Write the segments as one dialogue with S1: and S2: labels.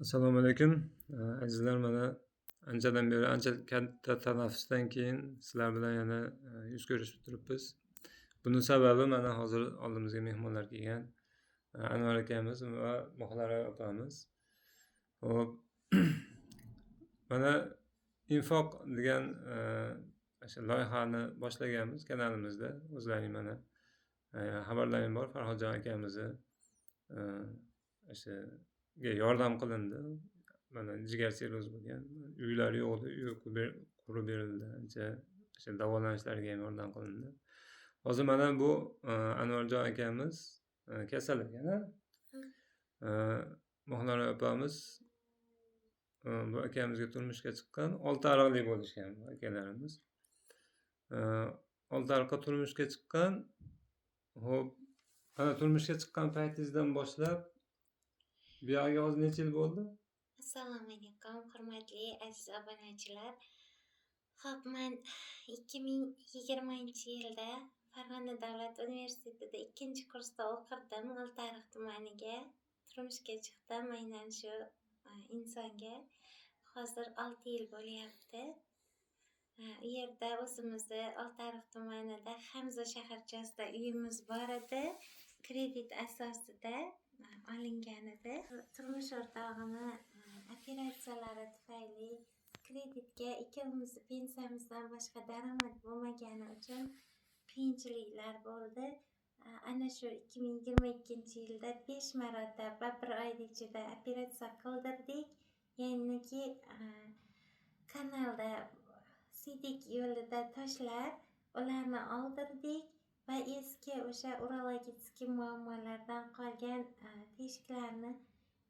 S1: Assalomu alaykum. Azizlar, mana anchadan beri, ancha katta tanaffusdan keyin sizlar bilan yana yuz ko'rishib turibmiz. Buning sababi mana hozir oldimizga mehmonlar kelgan Anvar akamiz va Muxlara opamiz. Hop. Mana Infoq degan o'sha loyihani boshlaganmiz kanalimizda. O'zlaring mana xabarlaring bor, Farhodjon akamizni o'sha yordam qilindi. Mana jigar sirroz bo'lgan. Uylari yo'q edi, uy qurib berildi. Ancha o'sha davolanishlarga ham yordam qilindi. Hozir mana bu Anvarjon akamiz kasal ekan-a. Muxlara opamiz bu akamizga turmushga chiqqan, 6 ariqli bo'lishgan bu akalarimiz. 6 ariqqa turmushga chiqqan. Hop, ana turmushga chiqqan paytingizdan boshlab bu yerga hozir necha yil bo'ldi?
S2: Assalomu alaykum, hurmatli aziz obunachilar. Xo'p, men 2020-yilda Farg'ona davlat universitetida 2-kursda o'qirdim. Oltiariq tumaniga turmushga chiqdim. Aynan shu insonga hozir 6 yil bo'lyapti. U yerda o'zimizni Oltiariq tumanida Hamza shaharchasida uyimiz bor edi. Kredit asosida olingan edi. Turmush o'rtog'imni operatsiyalari tufayli kreditga ikkovimizni pensiyamizdan boshqa daromad bo'lmagani uchun qiyinchiliklar bo'ldi. Ana shu 2022-yilda 5 marotaba bir oy ichida operatsiya qildirdik. Ya'niki kanalda sidik yo'lida toshlar, ularni oldirdik va eski o'sha urologik muammolardan qolgan teshiklarni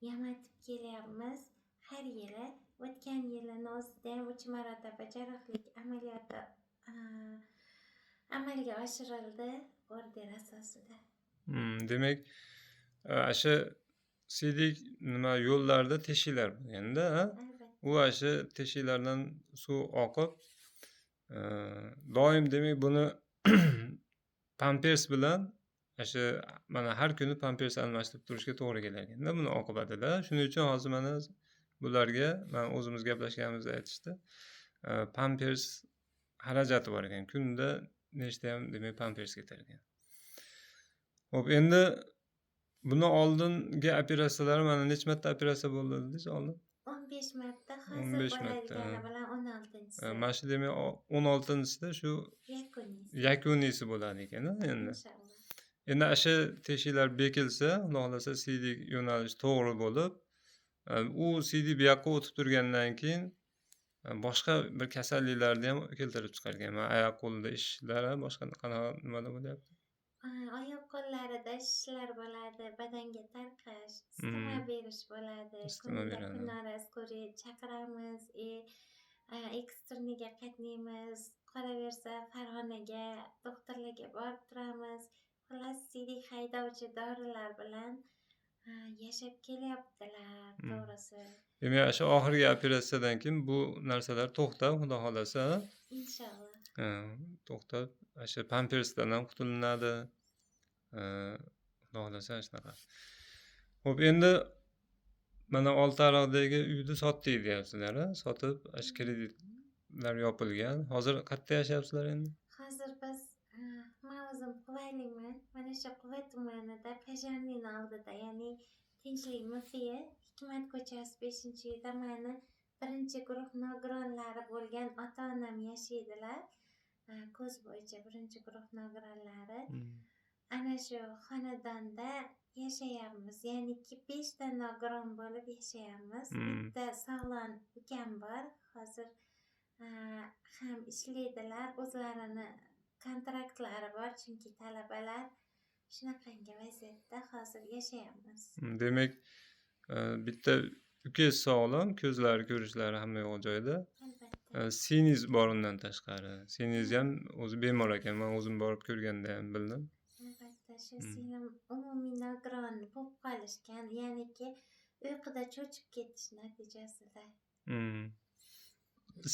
S2: yamatib kelyapmiz har yili. O'tgan yilini o'zida ham 3 marotaba jarrohlik amaliyoti amalga oshirildi order asosida.
S1: Demak, o'sha sidik nima yo'llarda teshiklar bo'lganda,
S2: Albatta.
S1: u o'sha teshiklardan suv oqib, doim demak buni pampers bilan o'sha mana har kuni pampers almashtirib turishga to'g'ri kelar ekanda buni oqibatida. Shuning uchun hozir mana bularga mana o'zimiz gaplashganimizda aytishdi. Pampers xarajati bor ekan. Kunda nechta ham demak pampers ketar ekan. Xo'p, endi buni oldingi operatsiyalar mana necha marta operatsiya bo'ldi dedingiz oldin?
S2: 15 marta,
S1: 15
S2: hozir
S1: marta.
S2: bo'ladigani bilan 16-si.
S1: Mana shu demak 16-sida shu yakuniysi bo'ladi ekan endi.
S2: Inshaalloh.
S1: Endi o'sha teshiklar bekilsa, xudo xolasa sidik yo'nalish to'g'ri bo'lib, u sidik bu yoqqa o'tib turgandan keyin boshqa bir kasalliklarni ham keltirib chiqargan. Mana oyoq qo'lida ishlar, boshqa qanaqa nimada bo'lyapti?
S2: Oyoq qo'llarida shishlar bo'ladi, badanga tarqash, isitma berish bo'ladi.
S1: Isitma
S2: Kunda
S1: beradi.
S2: kunora skoriy chaqiramiz, ekstreniga qatnaymiz, qolaversa Farg'onaga doktorlarga borib turamiz. Xullas, sidik haydovchi dorilar bilan yashab kelyaptilar, to'g'risi.
S1: Demak, o'sha oxirgi operatsiyadan keyin bu narsalar to'xtab, xudo xolasa,
S2: Inshaalloh.
S1: to'xtab, o'sha pampersdan ham qutulinadi. Xudo xolasa shunaqa. Xo'p, endi mana Oltiariqdagi uyni sotdik deyapsizlar, sotib, o'sha kreditlar yopilgan. Hozir qayerda yashayapsizlar endi?
S2: Hozir biz men o'zim Quvalikman. Mana shu Quva tumanida Pajarniyni oldida, ya'ni Tinchlik muzeyi, Hikmat ko'chasi 5-uyda meni 1-guruh nogironlari bo'lgan ota-onam yashaydilar. Ko'z bo'yicha 1-guruh nogironlari. Ana shu xonadonda yashayapmiz. Ya'ni 5 ta nogiron bo'lib yashayapmiz. Bitta sog'lom ukam bor. Hozir ham ishlaydilar. O'zlarini kontraktlari bor, chunki talabalar. Shunaqangi vaziyatda hozir yashayapmiz.
S1: Demak, bitta ukangiz sog'lom, ko'zlari, ko'rishlari hamma yo'q joyida.
S2: Albatta.
S1: Singiz bor undan tashqari. Singiz ham o'zi bemor ekan. Men o'zim borib ko'rganda ham bildim.
S2: Albatta, shu singlim umumiy nogiron bo'lib qolishgan, ya'niki uyquda cho'chib ketish natijasida.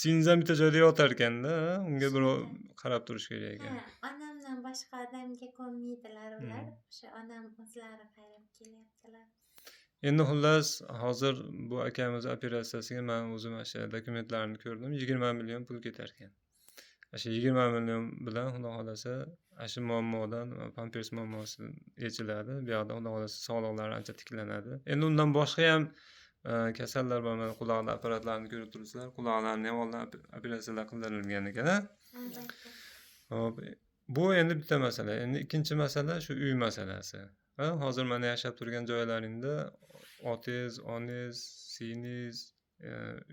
S1: Singiz ham bitta joyda yotar ekanda, unga birov qarab turish kerak ekan.
S2: Onamdan boshqa odamga ko'nmaydilar ular. O'sha onam o'zlari qarab kelyaptilar.
S1: Endi xullas hozir bu akamiz operatsiyasiga men o'zim o'sha dokumentlarini ko'rdim. 20 million pul ketarkan. O'sha 20 million bilan Xudo xolasa shu muammodan pampers muammosi yechiladi. Bu yoqda Xudo xolasa sog'liqlari ancha tiklanadi. Endi undan boshqa ham kasallar bor. Mana quloqda apparatlarni ko'rib turibsizlar. Quloqlarni ham oldin operatsiyalar qildirilgan ekan.
S2: Albatta.
S1: Hop, bu endi bitta masala. Endi ikkinchi masala shu uy masalasi. Hozir mana yashab turgan joylaringda otangiz, onangiz, singlingiz,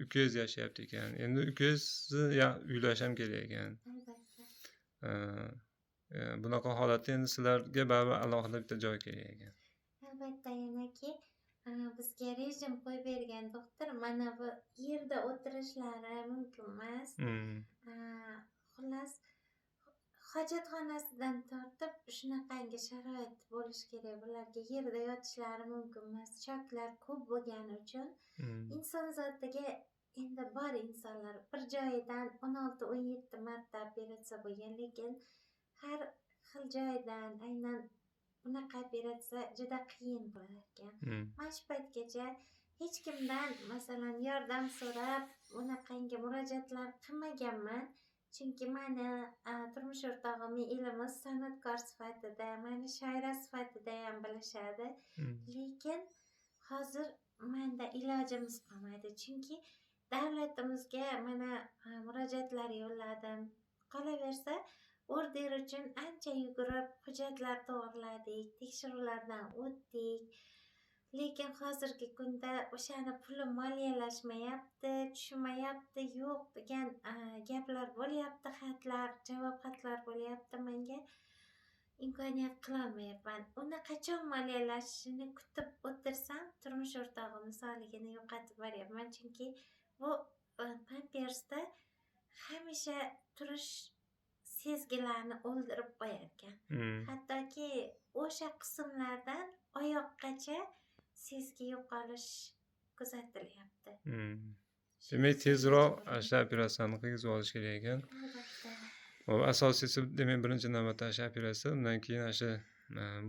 S1: ukangiz yashayapti ekan. Endi ukangizni uylash ham kerak ekan.
S2: Albatta.
S1: Bunaqa holatda endi sizlarga baribir alohida bitta joy kerak ekan.
S2: Albatta, yanaki bizga rejim qo'yib bergan doktor mana bu yerda o'tirishlari mumkin emas. Xullas, hojatxonasidan tortib shunaqangi sharoit bo'lishi kerak. Bularga yerda yotishlari mumkin emas. Choklar ko'p bo'lgani uchun inson zotiga endi bor insonlar bir joyidan 16-17 marta operatsiya bo'lgan, lekin har xil joydan aynan bunaqa operatsiya juda qiyin bo'lar ekan. Men shu paytgacha hech kimdan masalan yordam so'rab bunaqangi murojaatlar qilmaganman. Chunki meni turmush o'rtog'im elimiz san'atkor sifatida, meni shoira sifatida ham bilishadi. Lekin hozir menda ilojimiz qolmadi. Chunki davlatimizga mana murojaatlar yo'lladim. Qolaversa, order uchun ancha yugurib hujjatlar to'g'irladik, tekshiruvlardan o'tdik. Lekin hozirgi kunda o'shani puli moliyalashmayapti, tushmayapti, yo'q degan gaplar bo'lyapti, xatlar, javob xatlar bo'lyapti menga. Imkoniyat qilolmayapman. Uni qachon moliyalashishini kutib o'tirsam, turmush o'rtog'imni sog'ligini yo'qotib boryapman. Chunki bu pampersda hamisha turish sezgilarni o'ldirib qo'yar ekan. Hattoki o'sha qismlardan oyoqqacha sezgi yo'qolish kuzatilyapti.
S1: Demak, tezroq o'sha operatsiyani qilgizib olish kerak ekan.
S2: Albatta.
S1: Asosiysi demak birinchi navbatda o'sha operatsiya, undan keyin o'sha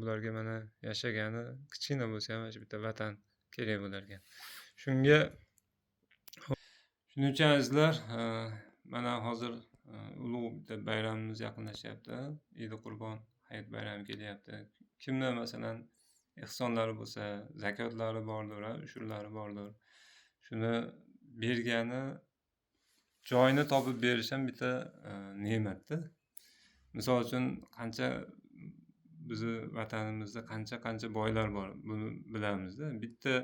S1: bularga mana yashagani kichkina bo'lsa ham o'sha bitta vatan kerak bo'lar ekan. Shunga shuning uchun azizlar, mana hozir ulug' bitta bayramimiz yaqinlashyapti. Eid Qurbon hayit bayrami kelyapti. Kimda masalan ehsonlari bo'lsa, zakotlari bordir, ushurlari bordir. Shuni bergani joyini topib berish ham bitta ne'matda. Misol uchun qancha bizni vatanimizda qancha boylar bor, buni bilamizda. Bitta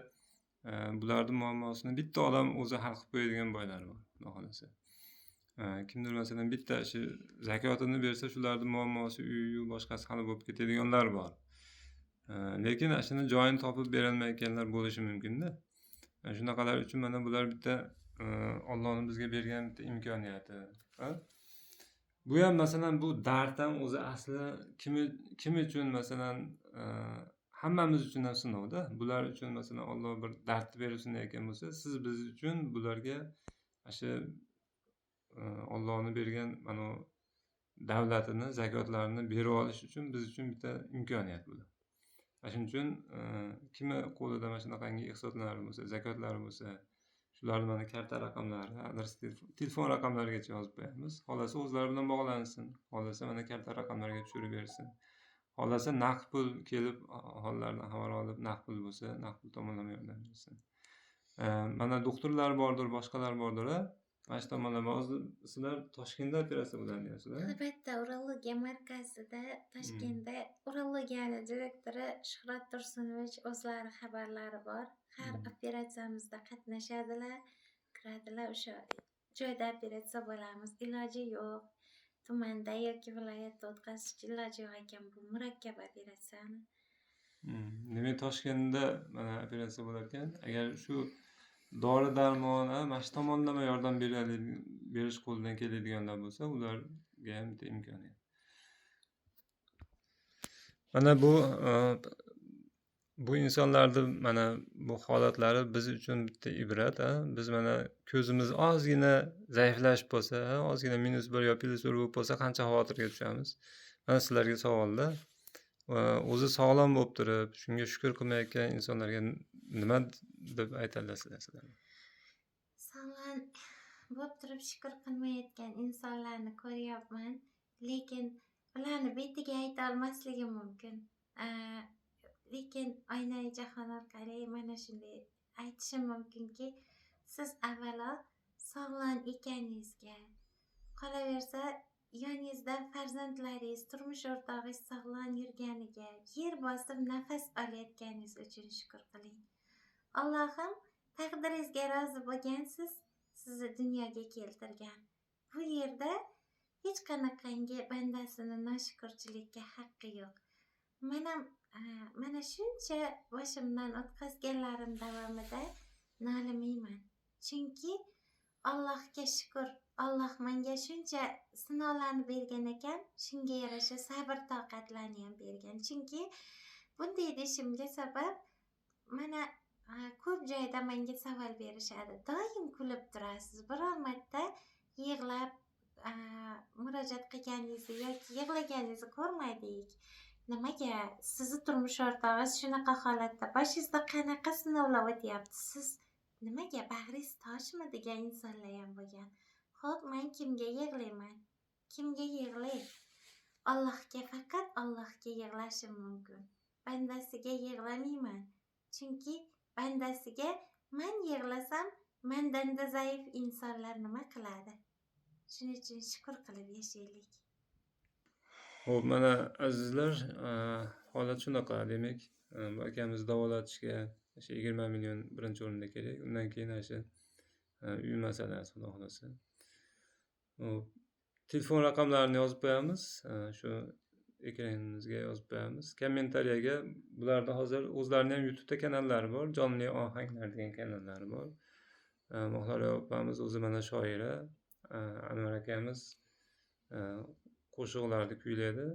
S1: bularning muammosini bitta odam o'zi hal qilib qo'yadigan boylar bor, xudo xolasa. Kimdir masalan bitta shu zakotini bersa, shularning muammosi uy-yu boshqasi hal bo'lib ketadiganlar bor. Lekin shuni joyini topib berolmayotganlar bo'lishi mumkin-da. Shunaqalar uchun mana bular bitta Allohning bizga bergan bitta imkoniyati. Bu ham masalan bu dard ham o'zi asli kim uchun masalan hammamiz uchun ham sinovda. Bular uchun masalan Alloh bir dardni berib sinayotgan bo'lsa, siz biz uchun bularga shu Allohning bergan mana davlatini, zakotlarini berib olish uchun biz uchun bitta imkoniyat bu. Shuning uchun kim qo'lida mana shunaqangi ehsonlari bo'lsa, zakotlari bo'lsa, shularni mana karta raqamlari, adres telefon raqamlarigacha yozib qo'yamiz. Xolasa o'zlari bilan bog'lansin. Xolasa mana karta raqamlariga tushirib bersin. Xolasa naqd pul kelib hollardan xabar olib, naqd pul bo'lsa, naqd pul tomonlama yordam bersin. Mana doktorlar bordir, boshqalar bordir. Mana shu tomonlama hozir sizlar Toshkentda operatsiya bo'ladi deyapsizlar.
S2: Albatta, urologiya markazida Toshkentda urologiyani direktori Shuhrat Tursunovich o'zlari xabarlari bor. Har operatsiyamizda qatnashadilar, kiradilar, o'sha joyda operatsiya bo'lamiz. Iloji yo'q. Tumanda yoki viloyatda o'tkazish iloji yo'q ekan bu murakkab operatsiyani.
S1: Demak, Toshkentda mana operatsiya bo'lar ekan. Agar shu dori darmon, mana shu tomonlama yordam berish qo'lidan keladiganlar bo'lsa, ularga ham bitta imkoniyat. Mana bu insonlarning mana bu holatlari biz uchun bitta ibrat. Biz mana ko'zimiz ozgina zaiflashib bo'lsa, ozgina -1 yo +1 bo'lib bo'lsa, qancha xavotirga tushamiz. Mana sizlarga savolda o'zi sog'lom bo'lib turib, shunga shukr qilmayotgan insonlarga nima deb ayta olasizlar sizlar?
S2: Sog'lom bo'lib turib shukur qilmayotgan insonlarni ko'ryapman, lekin ularni betiga ayta olmasligim mumkin. Lekin oynai jahon orqali mana shunday aytishim mumkinki, siz avvalo sog'lom ekaningizga, qolaversa yoningizda farzandlaringiz, turmush o'rtog'ingiz sog'lom yurganiga, yer bosib nafas olayotganingiz uchun shukur qiling. Allohim taqdiringizga rozi bo'lgansiz, sizni dunyoga keltirgan. Bu yerda hech qanaqangi bandasini noshukurchilikka haqqi yo'q. Mana shuncha boshimdan o'tkazganlarim davomida nolimayman. Chunki Allohga shukur. Alloh menga shuncha sinovlarni bergan ekan, shunga yarasha sabr toqatlarni ham bergan. Chunki bunday deyishimga sabab mana ko'p joyda menga savol berishadi. Doim kulib turasiz. Biror marta yig'lab murojaat qilganingizni yoki yig'laganingizni ko'rmadik. Nimaga? Sizni turmush o'rtog'ingiz shunaqa holatda, boshingizda qanaqa sinovlar o'tyapti? Siz nimaga bag'ringiz toshmi degan insonlar ham bo'lgan. Xo'p, men kimga yig'layman? Kimga yig'lay? Allohga, faqat Allohga yig'lashim mumkin. Bandasiga yig'lamayman. Chunki bandasiga men yig'lasam, mendanda zaif insonlar nima qiladi? Shuning uchun shukur qilib yashaylik.
S1: Xo'p, mana azizlar, holat shunaqa. Demak, bu akamiz davolatishga o'sha 20 million birinchi o'rinda kerak. Undan keyin o'sha uy masalasi, xudo xolasa. Hop, telefon raqamlarini yozib qo'yamiz. Shu ekranimizga yozib qo'yamiz. Kommentariyaga bularda hozir o'zlarining ham YouTube'da kanallari bor. Jonli ohanglar degan kanallari bor. Mohlara opamiz o'zi mana shoira, Anvar akamiz qo'shiqlarni kuylaydi.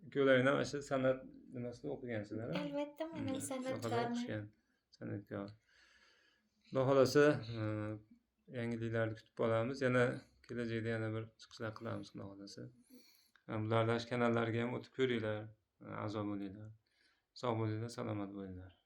S1: Ikkovlaring ham o'sha san'at nimasida o'qigansizlar?
S2: Albatta, men ham
S1: Shunaqada
S2: san'atkorman.
S1: o'qishgan, san'atkor. Xudo xolasa, yangiliklarni kutib qolamiz. Yana kelajakda yana bir chiqishlar qilamiz, xudo xolasa. Bulardash kanallarga ham o'tib ko'ringlar, a'zo bo'linglar. Sog' bo'linglar, salomat bo'linglar.